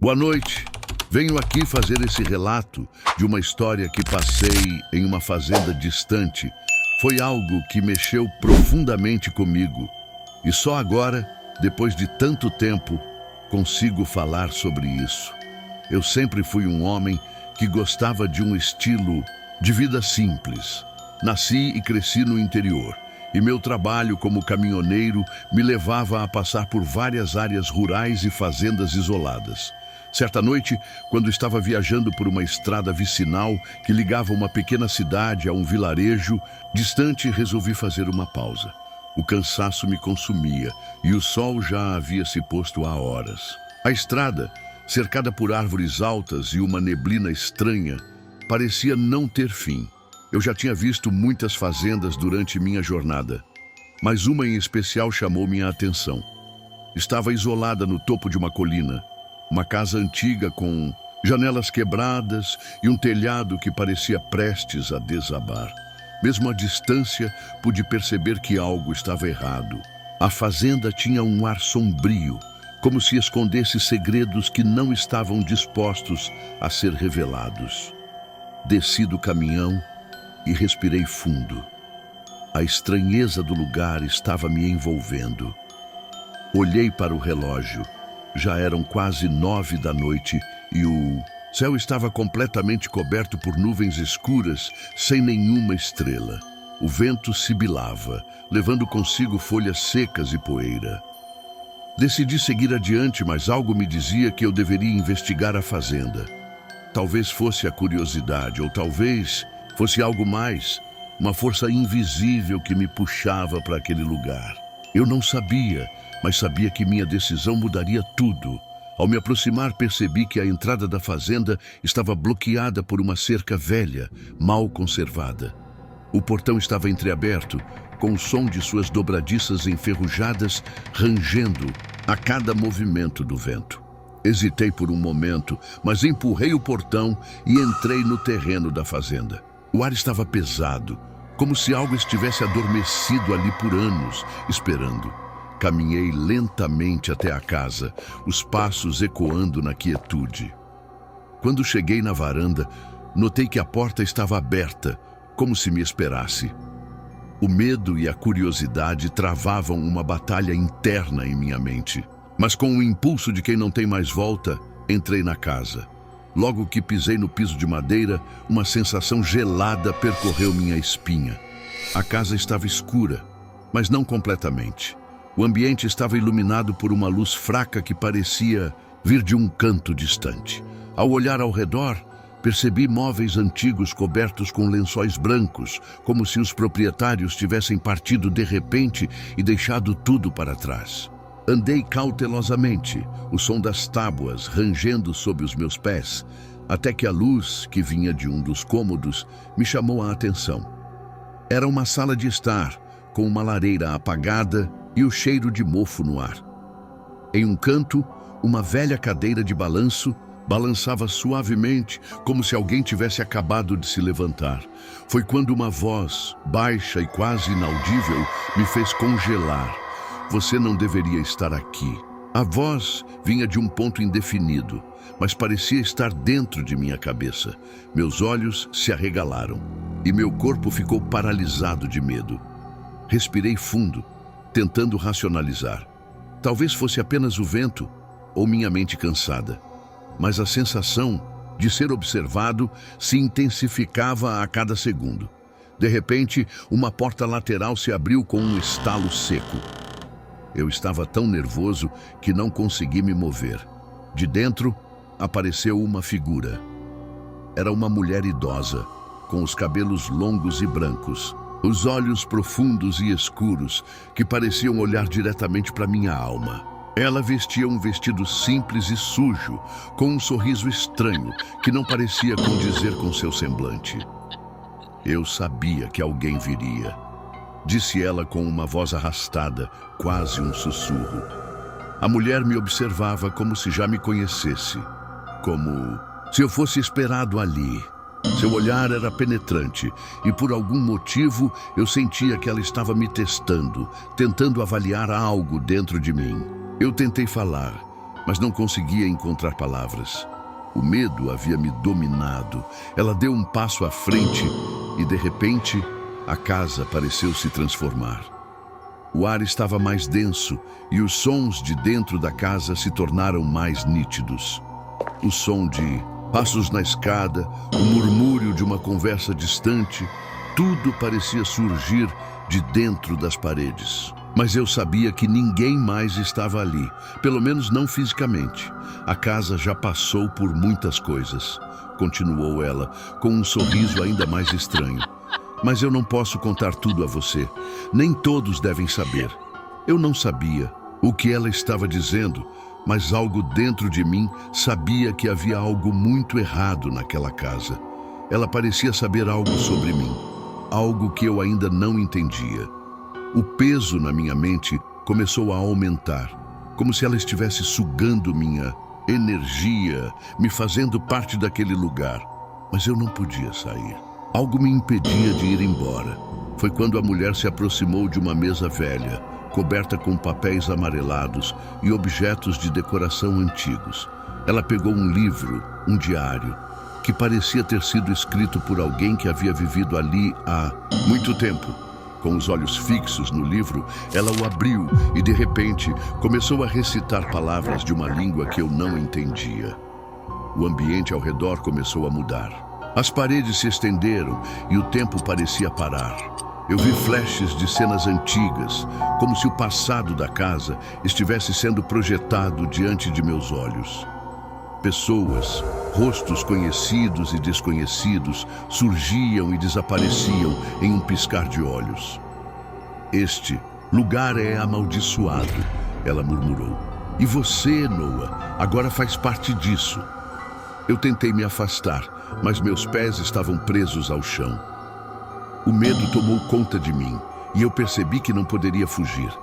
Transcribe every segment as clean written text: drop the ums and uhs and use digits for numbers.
Boa noite. Venho aqui fazer esse relato de uma história que passei em uma fazenda distante. Foi algo que mexeu profundamente comigo. E só agora, depois de tanto tempo, consigo falar sobre isso. Eu sempre fui um homem que gostava de um estilo de vida simples. Nasci e cresci no interior, e meu trabalho como caminhoneiro me levava a passar por várias áreas rurais e fazendas isoladas. Certa noite, quando estava viajando por uma estrada vicinal que ligava uma pequena cidade a um vilarejo distante, resolvi fazer uma pausa. O cansaço me consumia e o sol já havia se posto há horas. A estrada, cercada por árvores altas e uma neblina estranha, parecia não ter fim. Eu já tinha visto muitas fazendas durante minha jornada, mas uma em especial chamou minha atenção. Estava isolada no topo de uma colina. Uma casa antiga com janelas quebradas e um telhado que parecia prestes a desabar. Mesmo à distância, pude perceber que algo estava errado. A fazenda tinha um ar sombrio, como se escondesse segredos que não estavam dispostos a ser revelados. Desci do caminhão e respirei fundo. A estranheza do lugar estava me envolvendo. Olhei para o relógio. Já eram quase 9 da noite e o céu estava completamente coberto por nuvens escuras, sem nenhuma estrela. O vento sibilava, levando consigo folhas secas e poeira. Decidi seguir adiante, mas algo me dizia que eu deveria investigar a fazenda. Talvez fosse a curiosidade, ou talvez fosse algo mais, uma força invisível que me puxava para aquele lugar. Eu não sabia, mas sabia que minha decisão mudaria tudo. Ao me aproximar, percebi que a entrada da fazenda estava bloqueada por uma cerca velha, mal conservada. O portão estava entreaberto, com o som de suas dobradiças enferrujadas rangendo a cada movimento do vento. Hesitei por um momento, mas empurrei o portão e entrei no terreno da fazenda. O ar estava pesado, como se algo estivesse adormecido ali por anos, esperando. Caminhei lentamente até a casa, os passos ecoando na quietude. Quando cheguei na varanda, notei que a porta estava aberta, como se me esperasse. O medo e a curiosidade travavam uma batalha interna em minha mente. Mas com o impulso de quem não tem mais volta, entrei na casa. Logo que pisei no piso de madeira, uma sensação gelada percorreu minha espinha. A casa estava escura, mas não completamente. O ambiente estava iluminado por uma luz fraca que parecia vir de um canto distante. Ao olhar ao redor, percebi móveis antigos cobertos com lençóis brancos, como se os proprietários tivessem partido de repente e deixado tudo para trás. Andei cautelosamente, o som das tábuas rangendo sob os meus pés, até que a luz, que vinha de um dos cômodos, me chamou a atenção. Era uma sala de estar, com uma lareira apagada e o cheiro de mofo no ar. Em um canto, uma velha cadeira de balanço balançava suavemente, como se alguém tivesse acabado de se levantar. Foi quando uma voz, baixa e quase inaudível, me fez congelar. Você não deveria estar aqui. A voz vinha de um ponto indefinido, mas parecia estar dentro de minha cabeça. Meus olhos se arregalaram e meu corpo ficou paralisado de medo. Respirei fundo, tentando racionalizar. Talvez fosse apenas o vento ou minha mente cansada, mas a sensação de ser observado se intensificava a cada segundo. De repente, uma porta lateral se abriu com um estalo seco. Eu estava tão nervoso que não consegui me mover. De dentro, apareceu uma figura. Era uma mulher idosa, com os cabelos longos e brancos, os olhos profundos e escuros, que pareciam olhar diretamente para minha alma. Ela vestia um vestido simples e sujo, com um sorriso estranho, que não parecia condizer com seu semblante. Eu sabia que alguém viria, disse ela com uma voz arrastada, quase um sussurro. A mulher me observava como se já me conhecesse, como se eu fosse esperado ali. Seu olhar era penetrante e, por algum motivo, eu sentia que ela estava me testando, tentando avaliar algo dentro de mim. Eu tentei falar, mas não conseguia encontrar palavras. O medo havia me dominado. Ela deu um passo à frente e, de repente, a casa pareceu se transformar. O ar estava mais denso e os sons de dentro da casa se tornaram mais nítidos. O som de passos na escada, o murmúrio de uma conversa distante, tudo parecia surgir de dentro das paredes. Mas eu sabia que ninguém mais estava ali, pelo menos não fisicamente. A casa já passou por muitas coisas, continuou ela, com um sorriso ainda mais estranho. Mas eu não posso contar tudo a você. Nem todos devem saber. Eu não sabia o que ela estava dizendo, mas algo dentro de mim sabia que havia algo muito errado naquela casa. Ela parecia saber algo sobre mim, algo que eu ainda não entendia. O peso na minha mente começou a aumentar, como se ela estivesse sugando minha energia, me fazendo parte daquele lugar. Mas eu não podia sair. Algo me impedia de ir embora. Foi quando a mulher se aproximou de uma mesa velha, coberta com papéis amarelados e objetos de decoração antigos. Ela pegou um livro, um diário, que parecia ter sido escrito por alguém que havia vivido ali há muito tempo. Com os olhos fixos no livro, ela o abriu e, de repente, começou a recitar palavras de uma língua que eu não entendia. O ambiente ao redor começou a mudar. As paredes se estenderam e o tempo parecia parar. Eu vi flashes de cenas antigas, como se o passado da casa estivesse sendo projetado diante de meus olhos. Pessoas, rostos conhecidos e desconhecidos, surgiam e desapareciam em um piscar de olhos. Este lugar é amaldiçoado, ela murmurou. E você, Noah, agora faz parte disso. Eu tentei me afastar, mas meus pés estavam presos ao chão. O medo tomou conta de mim e eu percebi que não poderia fugir.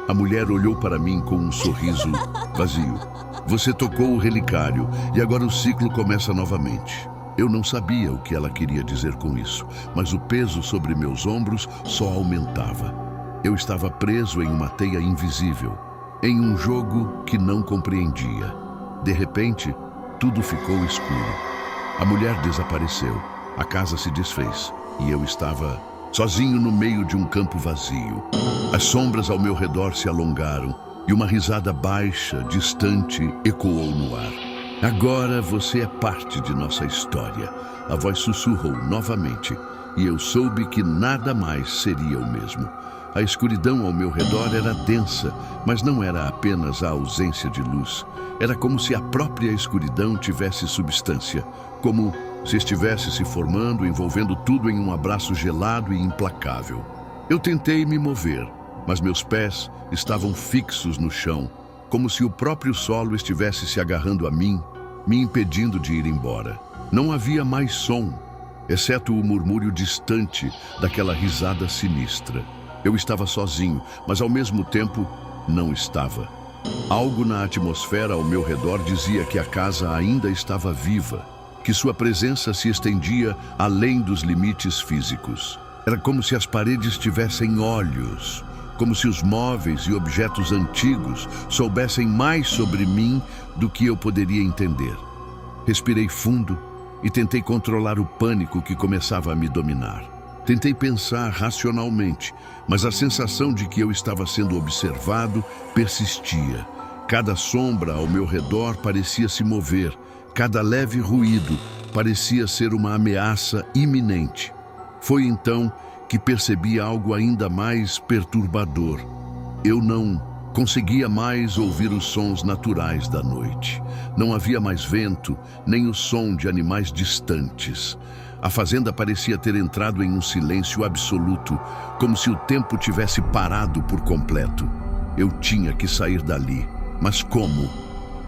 A mulher olhou para mim com um sorriso vazio. Você tocou o relicário e agora o ciclo começa novamente. Eu não sabia o que ela queria dizer com isso, mas o peso sobre meus ombros só aumentava. Eu estava preso em uma teia invisível, em um jogo que não compreendia. De repente, tudo ficou escuro. A mulher desapareceu, a casa se desfez e eu estava sozinho no meio de um campo vazio. As sombras ao meu redor se alongaram e uma risada baixa, distante, ecoou no ar. Agora você é parte de nossa história. A voz sussurrou novamente e eu soube que nada mais seria o mesmo. A escuridão ao meu redor era densa, mas não era apenas a ausência de luz. Era como se a própria escuridão tivesse substância, como se estivesse se formando, envolvendo tudo em um abraço gelado e implacável. Eu tentei me mover, mas meus pés estavam fixos no chão, como se o próprio solo estivesse se agarrando a mim, me impedindo de ir embora. Não havia mais som, exceto o murmúrio distante daquela risada sinistra. Eu estava sozinho, mas ao mesmo tempo não estava. Algo na atmosfera ao meu redor dizia que a casa ainda estava viva, que sua presença se estendia além dos limites físicos. Era como se as paredes tivessem olhos, como se os móveis e objetos antigos soubessem mais sobre mim do que eu poderia entender. Respirei fundo e tentei controlar o pânico que começava a me dominar. Tentei pensar racionalmente, mas a sensação de que eu estava sendo observado persistia. Cada sombra ao meu redor parecia se mover, cada leve ruído parecia ser uma ameaça iminente. Foi então que percebi algo ainda mais perturbador. Eu não conseguia mais ouvir os sons naturais da noite. Não havia mais vento, nem o som de animais distantes. A fazenda parecia ter entrado em um silêncio absoluto, como se o tempo tivesse parado por completo. Eu tinha que sair dali, mas como?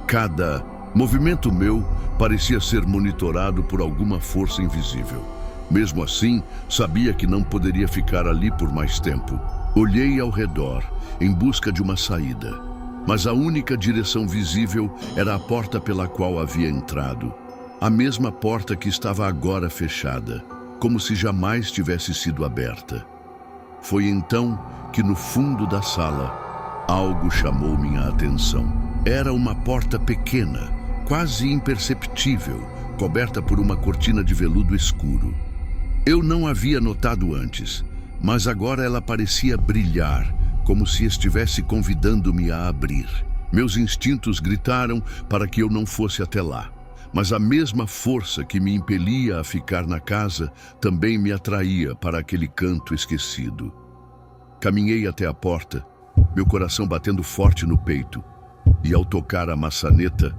Cada movimento meu parecia ser monitorado por alguma força invisível. Mesmo assim, sabia que não poderia ficar ali por mais tempo. Olhei ao redor, em busca de uma saída, mas a única direção visível era a porta pela qual havia entrado. A mesma porta que estava agora fechada, como se jamais tivesse sido aberta. Foi então que no fundo da sala, algo chamou minha atenção. Era uma porta pequena, quase imperceptível, coberta por uma cortina de veludo escuro. Eu não havia notado antes, mas agora ela parecia brilhar, como se estivesse convidando-me a abrir. Meus instintos gritaram para que eu não fosse até lá, mas a mesma força que me impelia a ficar na casa também me atraía para aquele canto esquecido. Caminhei até a porta, meu coração batendo forte no peito, e ao tocar a maçaneta,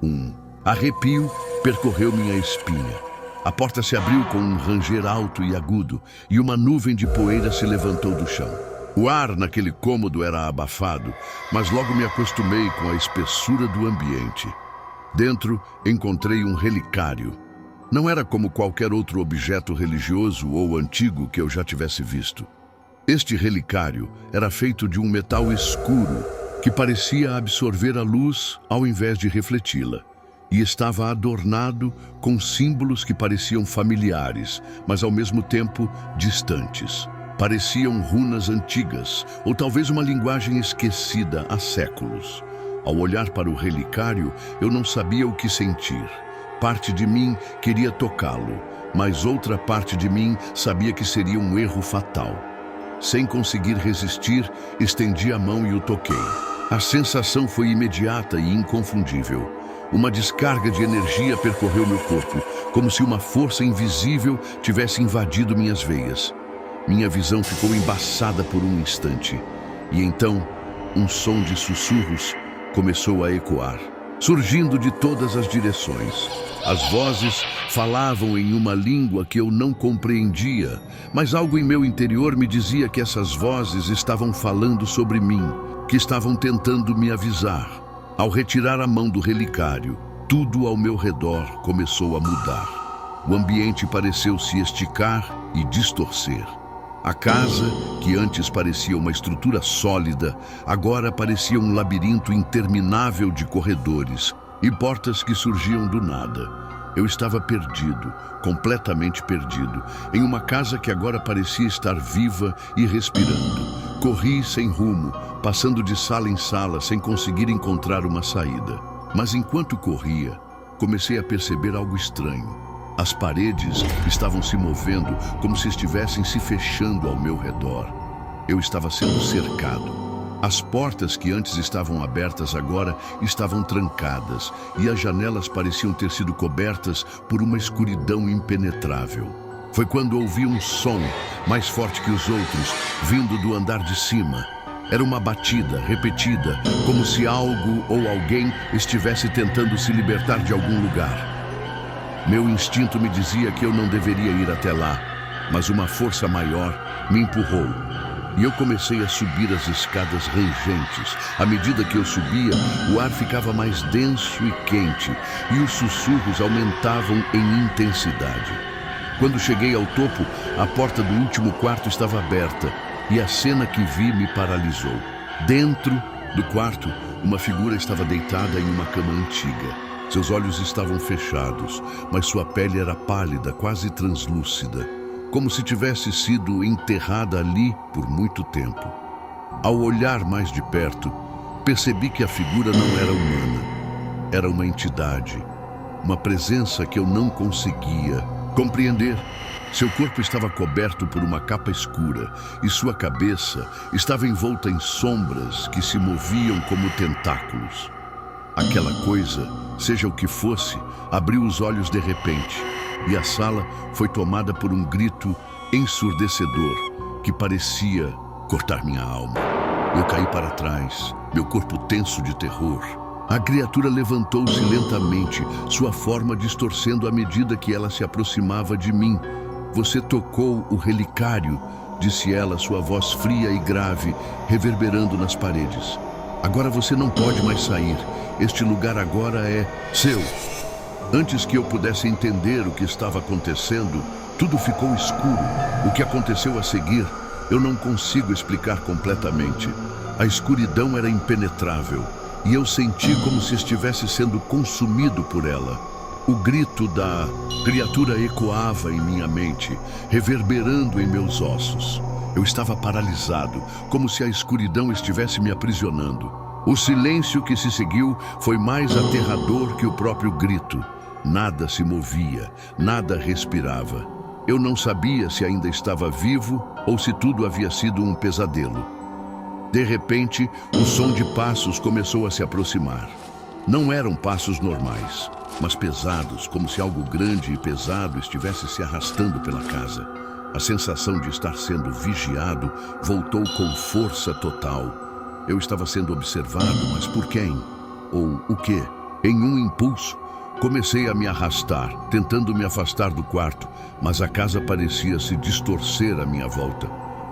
um arrepio percorreu minha espinha. A porta se abriu com um ranger alto e agudo, e uma nuvem de poeira se levantou do chão. O ar naquele cômodo era abafado, mas logo me acostumei com a espessura do ambiente. Dentro, encontrei um relicário. Não era como qualquer outro objeto religioso ou antigo que eu já tivesse visto. Este relicário era feito de um metal escuro que parecia absorver a luz ao invés de refleti-la, e estava adornado com símbolos que pareciam familiares, mas ao mesmo tempo distantes. Pareciam runas antigas, ou talvez uma linguagem esquecida há séculos. Ao olhar para o relicário, eu não sabia o que sentir. Parte de mim queria tocá-lo, mas outra parte de mim sabia que seria um erro fatal. Sem conseguir resistir, estendi a mão e o toquei. A sensação foi imediata e inconfundível. Uma descarga de energia percorreu meu corpo, como se uma força invisível tivesse invadido minhas veias. Minha visão ficou embaçada por um instante, e então um som de sussurros começou a ecoar, surgindo de todas as direções. As vozes falavam em uma língua que eu não compreendia, mas algo em meu interior me dizia que essas vozes estavam falando sobre mim, que estavam tentando me avisar. Ao retirar a mão do relicário, tudo ao meu redor começou a mudar. O ambiente pareceu se esticar e distorcer. A casa, que antes parecia uma estrutura sólida, agora parecia um labirinto interminável de corredores e portas que surgiam do nada. Eu estava perdido, completamente perdido, em uma casa que agora parecia estar viva e respirando. Corri sem rumo, passando de sala em sala sem conseguir encontrar uma saída. Mas enquanto corria, comecei a perceber algo estranho. As paredes estavam se movendo como se estivessem se fechando ao meu redor. Eu estava sendo cercado. As portas que antes estavam abertas agora estavam trancadas e as janelas pareciam ter sido cobertas por uma escuridão impenetrável. Foi quando ouvi um som, mais forte que os outros, vindo do andar de cima. Era uma batida repetida, como se algo ou alguém estivesse tentando se libertar de algum lugar. Meu instinto me dizia que eu não deveria ir até lá, mas uma força maior me empurrou. E eu comecei a subir as escadas rangentes. À medida que eu subia, o ar ficava mais denso e quente, e os sussurros aumentavam em intensidade. Quando cheguei ao topo, a porta do último quarto estava aberta, e a cena que vi me paralisou. Dentro do quarto, uma figura estava deitada em uma cama antiga. Seus olhos estavam fechados, mas sua pele era pálida, quase translúcida, como se tivesse sido enterrada ali por muito tempo. Ao olhar mais de perto, percebi que a figura não era humana. Era uma entidade, uma presença que eu não conseguia compreender. Seu corpo estava coberto por uma capa escura e sua cabeça estava envolta em sombras que se moviam como tentáculos. Aquela coisa, seja o que fosse, abriu os olhos de repente, e a sala foi tomada por um grito ensurdecedor que parecia cortar minha alma. Eu caí para trás, meu corpo tenso de terror. A criatura levantou-se lentamente, sua forma distorcendo à medida que ela se aproximava de mim. "Você tocou o relicário", disse ela, sua voz fria e grave, reverberando nas paredes. "Agora você não pode mais sair. Este lugar agora é seu." Antes que eu pudesse entender o que estava acontecendo, tudo ficou escuro. O que aconteceu a seguir, eu não consigo explicar completamente. A escuridão era impenetrável, e eu senti como se estivesse sendo consumido por ela. O grito da criatura ecoava em minha mente, reverberando em meus ossos. Eu estava paralisado, como se a escuridão estivesse me aprisionando. O silêncio que se seguiu foi mais aterrador que o próprio grito. Nada se movia, nada respirava. Eu não sabia se ainda estava vivo ou se tudo havia sido um pesadelo. De repente, o som de passos começou a se aproximar. Não eram passos normais, mas pesados, como se algo grande e pesado estivesse se arrastando pela casa. A sensação de estar sendo vigiado voltou com força total. Eu estava sendo observado, mas por quem? Ou o quê? Em um impulso, comecei a me arrastar, tentando me afastar do quarto, mas a casa parecia se distorcer à minha volta.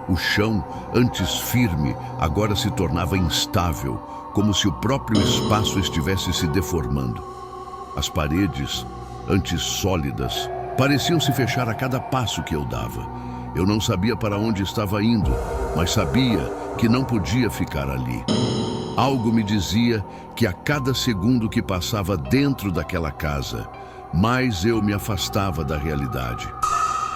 O chão, antes firme, agora se tornava instável, como se o próprio espaço estivesse se deformando. As paredes, antes sólidas, pareciam se fechar a cada passo que eu dava. Eu não sabia para onde estava indo, mas sabia que não podia ficar ali. Algo me dizia que a cada segundo que passava dentro daquela casa, mais eu me afastava da realidade.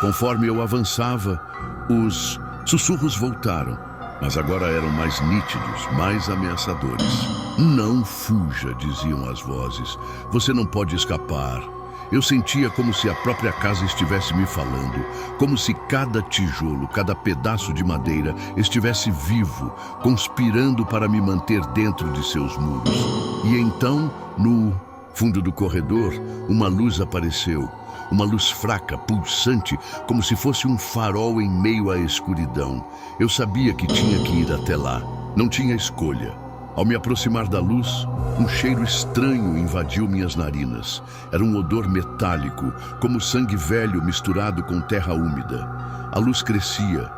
Conforme eu avançava, os sussurros voltaram, mas agora eram mais nítidos, mais ameaçadores. Não fuja, diziam as vozes. Você não pode escapar. Eu sentia como se a própria casa estivesse me falando, como se cada tijolo, cada pedaço de madeira estivesse vivo, conspirando para me manter dentro de seus muros. E então, no fundo do corredor, uma luz apareceu. Uma luz fraca, pulsante, como se fosse um farol em meio à escuridão. Eu sabia que tinha que ir até lá. Não tinha escolha. Ao me aproximar da luz, um cheiro estranho invadiu minhas narinas. Era um odor metálico, como sangue velho misturado com terra úmida. A luz crescia,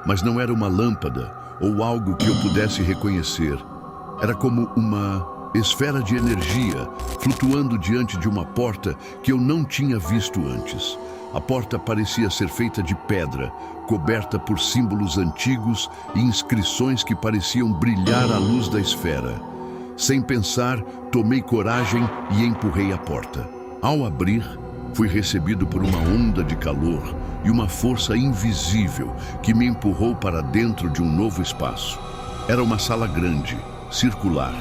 mas não era uma lâmpada ou algo que eu pudesse reconhecer. Era como uma esfera de energia flutuando diante de uma porta que eu não tinha visto antes. A porta parecia ser feita de pedra, coberta por símbolos antigos e inscrições que pareciam brilhar à luz da esfera. Sem pensar, tomei coragem e empurrei a porta. Ao abrir, fui recebido por uma onda de calor e uma força invisível que me empurrou para dentro de um novo espaço. Era uma sala grande, circular,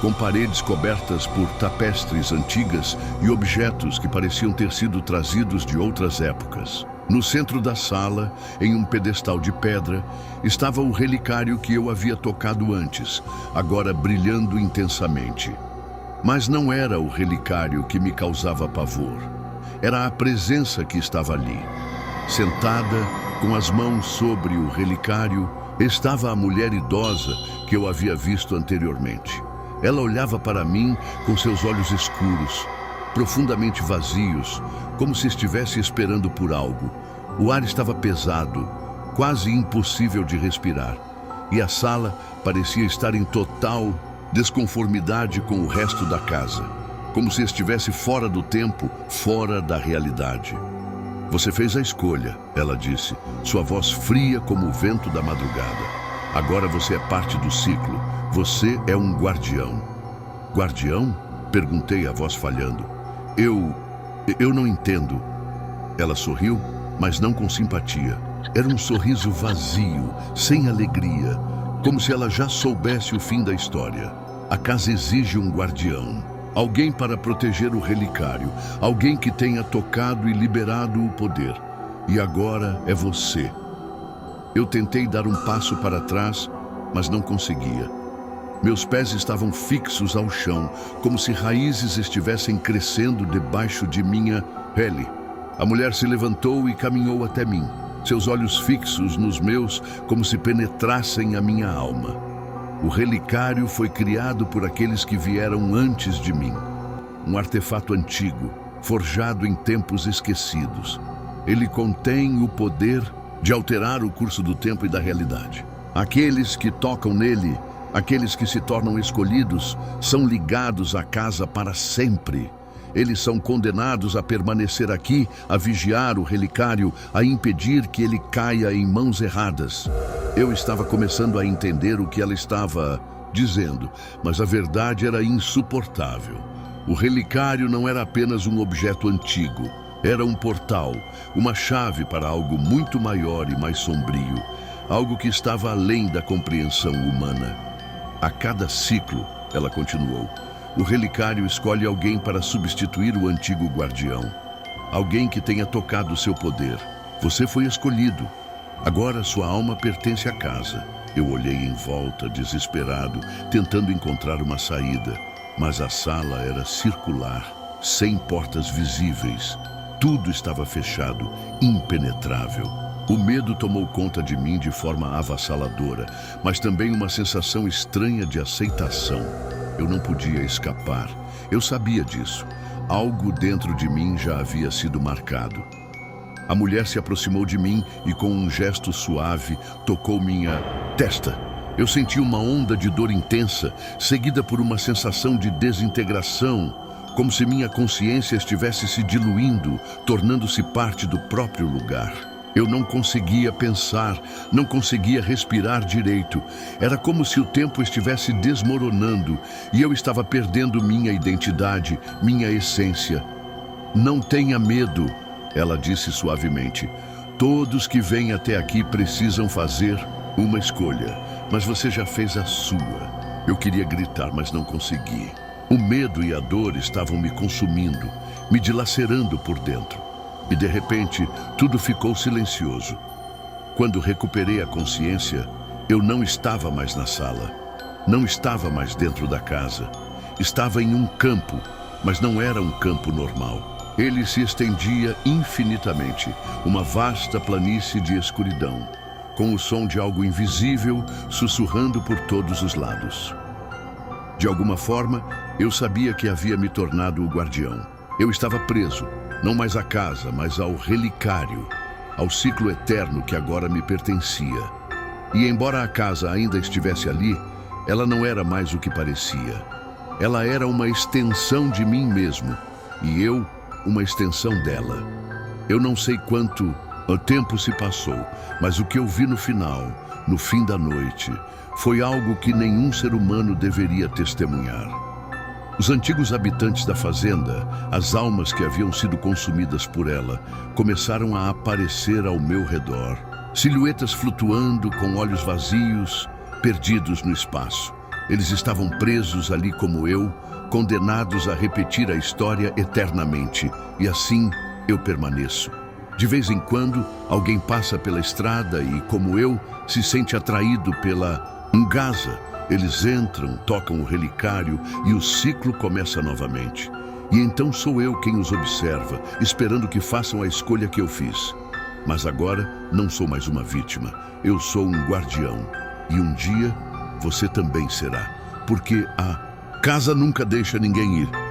com paredes cobertas por tapestres antigas e objetos que pareciam ter sido trazidos de outras épocas. No centro da sala, em um pedestal de pedra, estava o relicário que eu havia tocado antes, agora brilhando intensamente. Mas não era o relicário que me causava pavor. Era a presença que estava ali. Sentada, com as mãos sobre o relicário, estava a mulher idosa que eu havia visto anteriormente. Ela olhava para mim com seus olhos escuros, profundamente vazios, como se estivesse esperando por algo. O ar estava pesado, quase impossível de respirar, e a sala parecia estar em total desconformidade com o resto da casa, como se estivesse fora do tempo, fora da realidade. Você fez a escolha, ela disse, sua voz fria como o vento da madrugada. Agora você é parte do ciclo. Você é um guardião. Guardião? Perguntei, a voz falhando. Eu não entendo. Ela sorriu, mas não com simpatia. Era um sorriso vazio, sem alegria, como se ela já soubesse o fim da história. A casa exige um guardião. Alguém para proteger o relicário. Alguém que tenha tocado e liberado o poder. E agora é você. Eu tentei dar um passo para trás, mas não conseguia. Meus pés estavam fixos ao chão, como se raízes estivessem crescendo debaixo de minha pele. A mulher se levantou e caminhou até mim, seus olhos fixos nos meus, como se penetrassem a minha alma. O relicário foi criado por aqueles que vieram antes de mim. Um artefato antigo, forjado em tempos esquecidos. Ele contém o poder de alterar o curso do tempo e da realidade. Aqueles que tocam nele, aqueles que se tornam escolhidos, são ligados à casa para sempre. Eles são condenados a permanecer aqui, a vigiar o relicário, a impedir que ele caia em mãos erradas. Eu estava começando a entender o que ela estava dizendo, mas a verdade era insuportável. O relicário não era apenas um objeto antigo. Era um portal, uma chave para algo muito maior e mais sombrio, algo que estava além da compreensão humana. A cada ciclo, ela continuou. O relicário escolhe alguém para substituir o antigo guardião. Alguém que tenha tocado seu poder. Você foi escolhido. Agora sua alma pertence à casa. Eu olhei em volta, desesperado, tentando encontrar uma saída. Mas a sala era circular, sem portas visíveis. Tudo estava fechado, impenetrável. O medo tomou conta de mim de forma avassaladora, mas também uma sensação estranha de aceitação. Eu não podia escapar. Eu sabia disso. Algo dentro de mim já havia sido marcado. A mulher se aproximou de mim e, com um gesto suave, tocou minha testa. Eu senti uma onda de dor intensa, seguida por uma sensação de desintegração, como se minha consciência estivesse se diluindo, tornando-se parte do próprio lugar. Eu não conseguia pensar, não conseguia respirar direito. Era como se o tempo estivesse desmoronando e eu estava perdendo minha identidade, minha essência. Não tenha medo, ela disse suavemente. Todos que vêm até aqui precisam fazer uma escolha, mas você já fez a sua. Eu queria gritar, mas não consegui. O medo e a dor estavam me consumindo, me dilacerando por dentro. E de repente, tudo ficou silencioso. Quando recuperei a consciência, eu não estava mais na sala. Não estava mais dentro da casa. Estava em um campo, mas não era um campo normal. Ele se estendia infinitamente, uma vasta planície de escuridão, com o som de algo invisível sussurrando por todos os lados. De alguma forma, eu sabia que havia me tornado o guardião. Eu estava preso. Não mais à casa, mas ao relicário, ao ciclo eterno que agora me pertencia. E embora a casa ainda estivesse ali, ela não era mais o que parecia. Ela era uma extensão de mim mesmo, e eu, uma extensão dela. Eu não sei quanto o tempo se passou, mas o que eu vi no final, no fim da noite, foi algo que nenhum ser humano deveria testemunhar. Os antigos habitantes da fazenda, as almas que haviam sido consumidas por ela, começaram a aparecer ao meu redor. Silhuetas flutuando, com olhos vazios, perdidos no espaço. Eles estavam presos ali como eu, condenados a repetir a história eternamente. E assim eu permaneço. De vez em quando, alguém passa pela estrada e, como eu, se sente atraído pela Ngasa. Eles entram, tocam o relicário e o ciclo começa novamente. E então sou eu quem os observa, esperando que façam a escolha que eu fiz. Mas agora não sou mais uma vítima. Eu sou um guardião. E um dia você também será. Porque a casa nunca deixa ninguém ir.